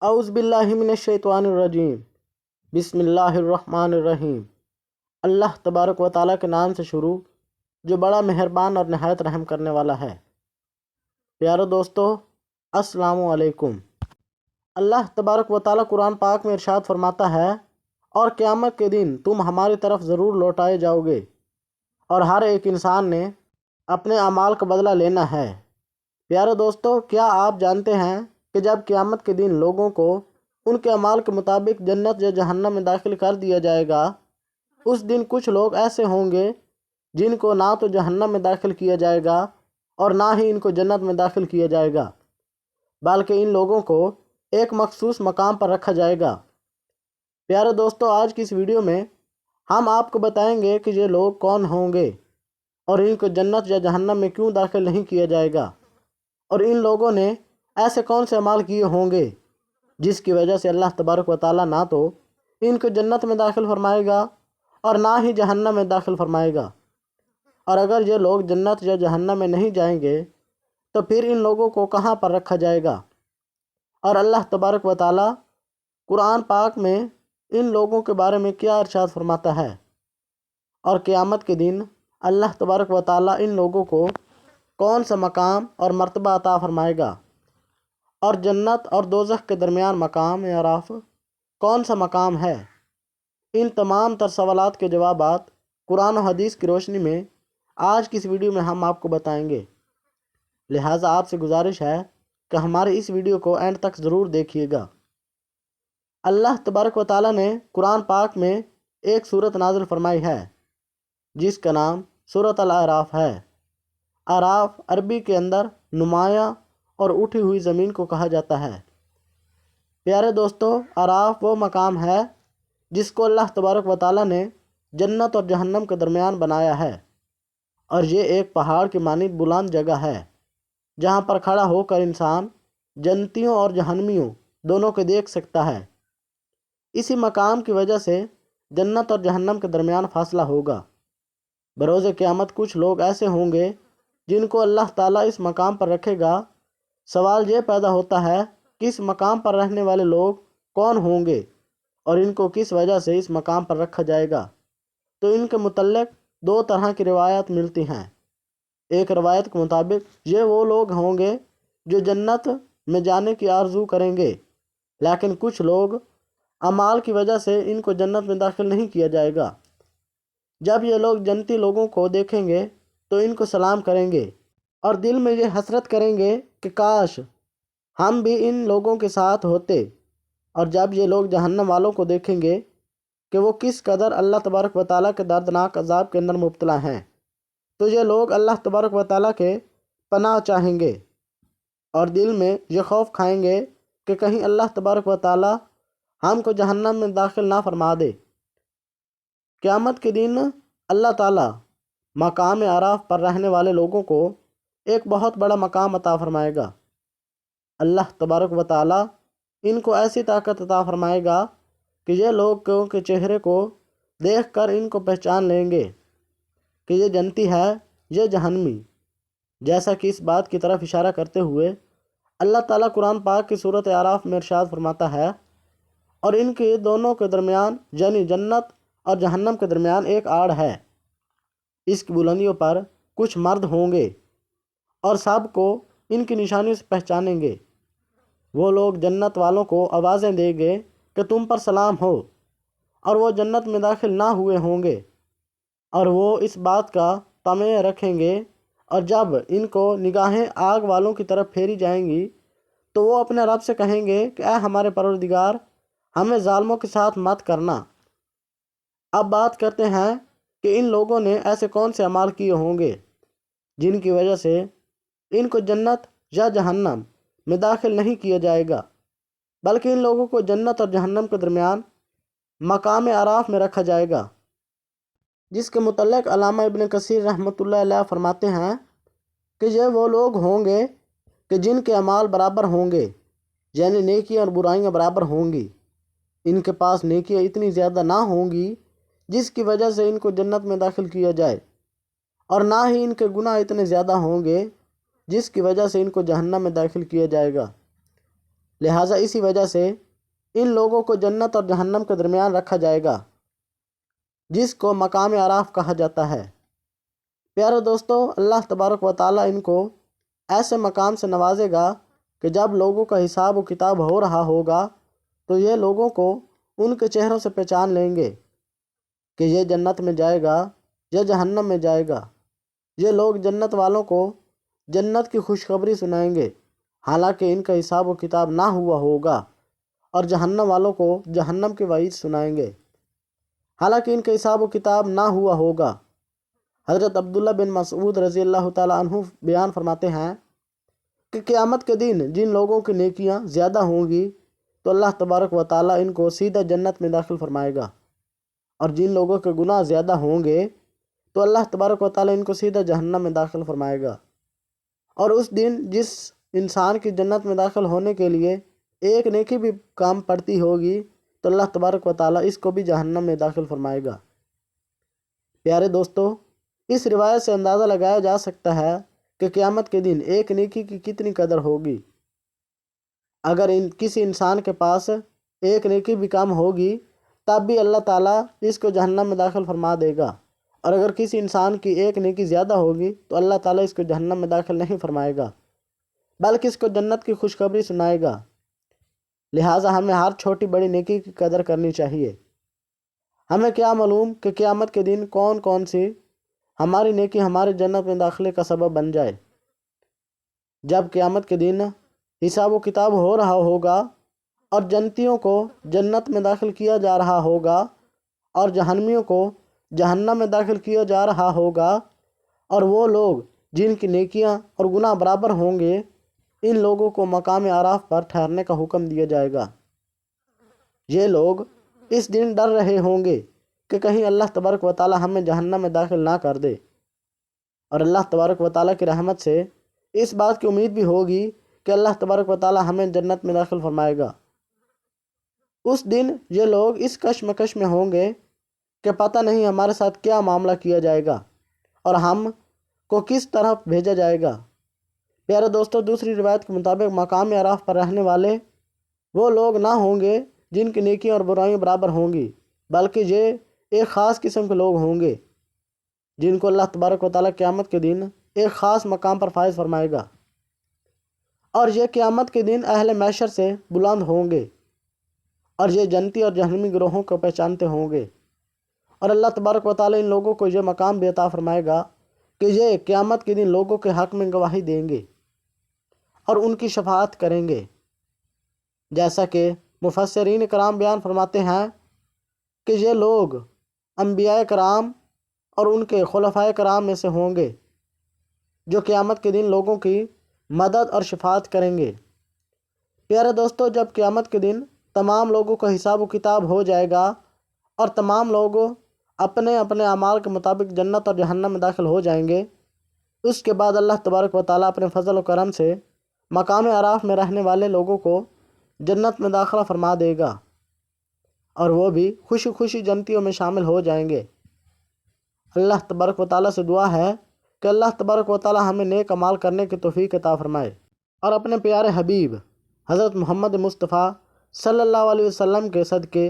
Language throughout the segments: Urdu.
اعوذ باللہ من الشیطان الرجیم، بسم اللہ الرحمن الرحیم۔ اللہ تبارک و تعالیٰ کے نام سے شروع جو بڑا مہربان اور نہایت رحم کرنے والا ہے۔ پیارے دوستو، السلام علیکم۔ اللہ تبارک و تعالیٰ قرآن پاک میں ارشاد فرماتا ہے، اور قیامت کے دن تم ہماری طرف ضرور لوٹائے جاؤ گے، اور ہر ایک انسان نے اپنے اعمال کا بدلہ لینا ہے۔ پیارے دوستو، کیا آپ جانتے ہیں کہ جب قیامت کے دن لوگوں کو ان کے اعمال کے مطابق جنت یا جہنم میں داخل کر دیا جائے گا، اس دن کچھ لوگ ایسے ہوں گے جن کو نہ تو جہنم میں داخل کیا جائے گا اور نہ ہی ان کو جنت میں داخل کیا جائے گا، بلکہ ان لوگوں کو ایک مخصوص مقام پر رکھا جائے گا۔ پیارے دوستو، آج کی اس ویڈیو میں ہم آپ کو بتائیں گے کہ یہ لوگ کون ہوں گے اور ان کو جنت یا جہنم میں کیوں داخل نہیں کیا جائے گا، اور ان لوگوں نے ایسے کون سے اعمال کیے ہوں گے جس کی وجہ سے اللہ تبارک و تعالیٰ نہ تو ان کو جنت میں داخل فرمائے گا اور نہ ہی جہنم میں داخل فرمائے گا۔ اور اگر یہ لوگ جنت یا جہنم میں نہیں جائیں گے تو پھر ان لوگوں کو کہاں پر رکھا جائے گا؟ اور اللہ تبارک و تعالیٰ قرآن پاک میں ان لوگوں کے بارے میں کیا ارشاد فرماتا ہے، اور قیامت کے دن اللہ تبارک و تعالیٰ ان لوگوں کو کون سا مقام اور مرتبہ عطا فرمائے گا، اور جنت اور دوزخ کے درمیان مقام اعراف کون سا مقام ہے؟ ان تمام تر سوالات کے جوابات قرآن و حدیث کی روشنی میں آج کی اس ویڈیو میں ہم آپ کو بتائیں گے۔ لہٰذا آپ سے گزارش ہے کہ ہمارے اس ویڈیو کو اینڈ تک ضرور دیکھیے گا۔ اللہ تبارک و تعالیٰ نے قرآن پاک میں ایک سورت نازل فرمائی ہے جس کا نام سورۃ الاعراف ہے۔ اعراف عربی کے اندر نمایاں اور اٹھی ہوئی زمین کو کہا جاتا ہے۔ پیارے دوستو، اعراف وہ مقام ہے جس کو اللہ تبارک و تعالیٰ نے جنت اور جہنم کے درمیان بنایا ہے، اور یہ ایک پہاڑ کی مانند بلند جگہ ہے جہاں پر کھڑا ہو کر انسان جنتیوں اور جہنمیوں دونوں کو دیکھ سکتا ہے۔ اسی مقام کی وجہ سے جنت اور جہنم کے درمیان فاصلہ ہوگا۔ بروز قیامت کچھ لوگ ایسے ہوں گے جن کو اللہ تعالیٰ اس مقام پر رکھے گا۔ سوال یہ پیدا ہوتا ہے کہ اس مقام پر رہنے والے لوگ کون ہوں گے اور ان کو کس وجہ سے اس مقام پر رکھا جائے گا؟ تو ان کے متعلق دو طرح کی روایات ملتی ہیں۔ ایک روایت کے مطابق یہ وہ لوگ ہوں گے جو جنت میں جانے کی آرزو کریں گے، لیکن کچھ لوگ اعمال کی وجہ سے ان کو جنت میں داخل نہیں کیا جائے گا۔ جب یہ لوگ جنتی لوگوں کو دیکھیں گے تو ان کو سلام کریں گے اور دل میں یہ حسرت کریں گے کہ کاش ہم بھی ان لوگوں کے ساتھ ہوتے۔ اور جب یہ لوگ جہنم والوں کو دیکھیں گے کہ وہ کس قدر اللہ تبارک و تعالیٰ کے دردناک عذاب کے اندر مبتلا ہیں، تو یہ لوگ اللہ تبارک و تعالیٰ کے پناہ چاہیں گے اور دل میں یہ خوف کھائیں گے کہ کہیں اللہ تبارک و تعالیٰ ہم کو جہنم میں داخل نہ فرما دے۔ قیامت کے دن اللہ تعالیٰ مقام اعراف پر رہنے والے لوگوں کو ایک بہت بڑا مقام عطا فرمائے گا۔ اللہ تبارک و تعالیٰ ان کو ایسی طاقت عطا فرمائے گا کہ یہ لوگ کے چہرے کو دیکھ کر ان کو پہچان لیں گے کہ یہ جنتی ہے، یہ جہنمی۔ جیسا کہ اس بات کی طرف اشارہ کرتے ہوئے اللہ تعالیٰ قرآن پاک کی سورۃ اعراف میں ارشاد فرماتا ہے، اور ان کے دونوں کے درمیان یعنی جنت اور جہنم کے درمیان ایک آڑ ہے، اس کی بلندیوں پر کچھ مرد ہوں گے اور سب کو ان کی نشانیوں سے پہچانیں گے۔ وہ لوگ جنت والوں کو آوازیں دیں گے کہ تم پر سلام ہو، اور وہ جنت میں داخل نہ ہوئے ہوں گے، اور وہ اس بات کا طمع رکھیں گے، اور جب ان کو نگاہیں آگ والوں کی طرف پھیری جائیں گی تو وہ اپنے رب سے کہیں گے کہ اے ہمارے پروردگار، ہمیں ظالموں کے ساتھ مت کرنا۔ اب بات کرتے ہیں کہ ان لوگوں نے ایسے کون سے اعمال کیے ہوں گے جن کی وجہ سے ان کو جنت یا جہنم میں داخل نہیں کیا جائے گا، بلکہ ان لوگوں کو جنت اور جہنم کے درمیان مقام اعراف میں رکھا جائے گا، جس کے متعلق علامہ ابن کثیر رحمۃ اللہ علیہ فرماتے ہیں کہ یہ وہ لوگ ہوں گے کہ جن کے اعمال برابر ہوں گے، یعنی نیکیاں اور برائیاں برابر ہوں گی۔ ان کے پاس نیکیاں اتنی زیادہ نہ ہوں گی جس کی وجہ سے ان کو جنت میں داخل کیا جائے، اور نہ ہی ان کے گناہ اتنے زیادہ ہوں گے جس کی وجہ سے ان کو جہنم میں داخل کیا جائے گا۔ لہٰذا اسی وجہ سے ان لوگوں کو جنت اور جہنم کے درمیان رکھا جائے گا، جس کو مقام عراف کہا جاتا ہے۔ پیارے دوستو، اللہ تبارک و تعالیٰ ان کو ایسے مقام سے نوازے گا کہ جب لوگوں کا حساب و کتاب ہو رہا ہوگا تو یہ لوگوں کو ان کے چہروں سے پہچان لیں گے کہ یہ جنت میں جائے گا یا جہنم میں جائے گا۔ یہ لوگ جنت والوں کو جنت کی خوشخبری سنائیں گے، حالانکہ ان کا حساب و کتاب نہ ہوا ہوگا، اور جہنم والوں کو جہنم کی وعید سنائیں گے، حالانکہ ان کا حساب و کتاب نہ ہوا ہوگا۔ حضرت عبداللہ بن مسعود رضی اللہ تعالیٰ عنہ بیان فرماتے ہیں کہ قیامت کے دن جن لوگوں کی نیکیاں زیادہ ہوں گی تو اللہ تبارک و تعالیٰ ان کو سیدھا جنت میں داخل فرمائے گا، اور جن لوگوں کے گناہ زیادہ ہوں گے تو اللہ تبارک و تعالیٰ ان کو سیدھا جہنم میں داخل فرمائے گا۔ اور اس دن جس انسان کی جنت میں داخل ہونے کے لیے ایک نیکی بھی کام پڑتی ہوگی تو اللہ تبارک و تعالیٰ اس کو بھی جہنم میں داخل فرمائے گا۔ پیارے دوستو، اس روایت سے اندازہ لگایا جا سکتا ہے کہ قیامت کے دن ایک نیکی کی کتنی قدر ہوگی۔ اگر کسی انسان کے پاس ایک نیکی بھی کم ہوگی تب بھی اللہ تعالیٰ اس کو جہنم میں داخل فرما دے گا، اور اگر کسی انسان کی ایک نیکی زیادہ ہوگی تو اللہ تعالیٰ اس کو جہنم میں داخل نہیں فرمائے گا، بلکہ اس کو جنت کی خوشخبری سنائے گا۔ لہٰذا ہمیں ہر چھوٹی بڑی نیکی کی قدر کرنی چاہیے۔ ہمیں کیا معلوم کہ قیامت کے دن کون کون سی ہماری نیکی ہمارے جنت میں داخلے کا سبب بن جائے۔ جب قیامت کے دن حساب و کتاب ہو رہا ہوگا اور جنتیوں کو جنت میں داخل کیا جا رہا ہوگا اور جہنمیوں کو جہنم میں داخل کیا جا رہا ہوگا، اور وہ لوگ جن کی نیکیاں اور گناہ برابر ہوں گے، ان لوگوں کو مقام عراف پر ٹھہرنے کا حکم دیا جائے گا۔ یہ لوگ اس دن ڈر رہے ہوں گے کہ کہیں اللہ تبارک و تعالیٰ ہمیں جہنم میں داخل نہ کر دے، اور اللہ تبارک و تعالیٰ کی رحمت سے اس بات کی امید بھی ہوگی کہ اللہ تبارک و تعالیٰ ہمیں جنت میں داخل فرمائے گا۔ اس دن یہ لوگ اس کشمکش میں ہوں گے کہ پتہ نہیں ہمارے ساتھ کیا معاملہ کیا جائے گا اور ہم کو کس طرف بھیجا جائے گا۔ پیارے دوستو، دوسری روایت کے مطابق مقام عراف پر رہنے والے وہ لوگ نہ ہوں گے جن کی نیکیاں اور برائیاں برابر ہوں گی، بلکہ یہ ایک خاص قسم کے لوگ ہوں گے جن کو اللہ تبارک و تعالیٰ قیامت کے دن ایک خاص مقام پر فائز فرمائے گا، اور یہ قیامت کے دن اہل محشر سے بلند ہوں گے، اور یہ جنتی اور جہنمی گروہوں کو پہچانتے ہوں گے، اور اللہ تبارک و تعالیٰ ان لوگوں کو یہ مقام بھی عطا فرمائے گا کہ یہ قیامت کے دن لوگوں کے حق میں گواہی دیں گے اور ان کی شفاعت کریں گے۔ جیسا کہ مفسرین کرام بیان فرماتے ہیں کہ یہ لوگ انبیاء کرام اور ان کے خلفائے کرام میں سے ہوں گے جو قیامت کے دن لوگوں کی مدد اور شفاعت کریں گے۔ پیارے دوستو، جب قیامت کے دن تمام لوگوں کا حساب و کتاب ہو جائے گا اور تمام لوگ اپنے اپنے اعمال کے مطابق جنت اور جہنم میں داخل ہو جائیں گے، اس کے بعد اللہ تبارک و تعالیٰ اپنے فضل و کرم سے مقام عراف میں رہنے والے لوگوں کو جنت میں داخلہ فرما دے گا، اور وہ بھی خوشی خوشی جنتیوں میں شامل ہو جائیں گے۔ اللہ تبارک و تعالیٰ سے دعا ہے کہ اللہ تبارک و تعالیٰ ہمیں نیک اعمال کرنے کی توفیق عطا فرمائے، اور اپنے پیارے حبیب حضرت محمد مصطفیٰ صلی اللہ علیہ وسلم کے صدقے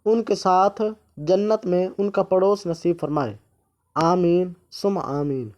ان کے ساتھ جنت میں ان کا پڑوس نصیب فرمائے۔ آمین ثم آمین۔